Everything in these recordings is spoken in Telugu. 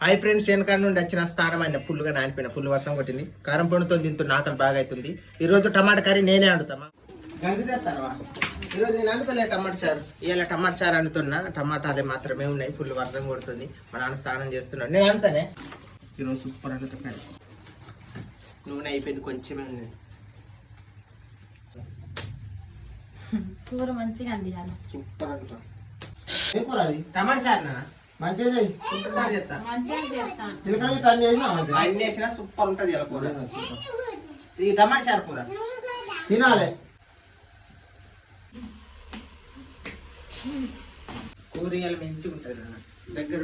హాయ్ ఫ్రెండ్స్, వెనకాల నుండి వచ్చిన స్థానం అయిన ఫుల్గా నానిపోయిన ఫుల్ వర్షం కొట్టింది. కారం పొడితో దీంతో నాకలు బాగా అవుతుంది. ఈరోజు టమాటా కర్రీ నేనే వండుతామా. గంజి తెస్తావా? ఈరోజు నేను వండుతలే టమాటా చారు. ఇవాళ టమాటా చారు వండుతున్నా. టమాటాలే మాత్రమే ఉన్నాయి. ఫుల్ వర్షం కొడుతుంది. మా నాన్న స్నానం చేస్తున్నాడు. నేను వండుతానే. ఈరోజు సూపర్ వండుతా. నూనె అయిపోయింది, కొంచెమే ఉంది. కూర మంచిగా అండి. సూపర్ వండుతా. ఏం కూర అది? టమాటా చారు నాన్న. మంచిగా చేయి. సూపర్ చేస్తా. చిలకడ ఇట్లా అన్ని వేసినా అన్ని వేసినా సూపర్ ఉంటుంది. ఇలా కూర ఈ టమాటా చారు కూర తినాలి. కూర ఇవాళ మంచిగా ఉంటుంది నాన్న. దగ్గర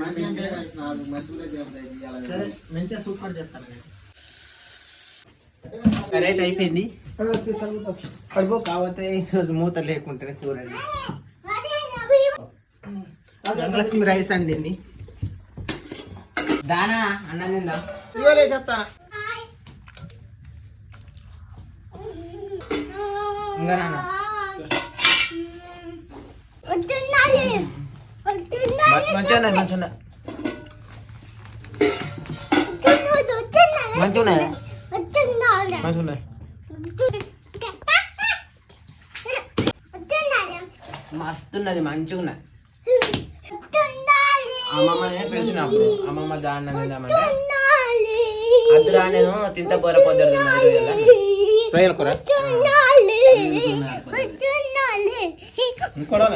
సరే మంచిగా సూపర్ చేస్తాను నేను. సరే అయితే అయిపోయింది. పడిపో కాకపోతే ఈరోజు మూత లేకుంటేనే చూడండి. లక్ష్మి రైస్ అండి. దానా అన్నం తిందా ఇవ్వలేసేస్తా. ఇంకా నాన్న మంచిగా ఉన్నాయి, మంచిగా ఉన్నాయి. మంచిగా ఉన్నాయా? మంచిగా ఉన్నాయి. మస్తున్నది, మంచిగా ఉన్నది. అమ్మమ్మనే పిలిచినప్పుడు అమ్మమ్మ దాన్ని తిందామంటే అద్దురా నేను తింత కూర పొద్దురు రొయ్యల కూర తిన్నా. ఇంకోడా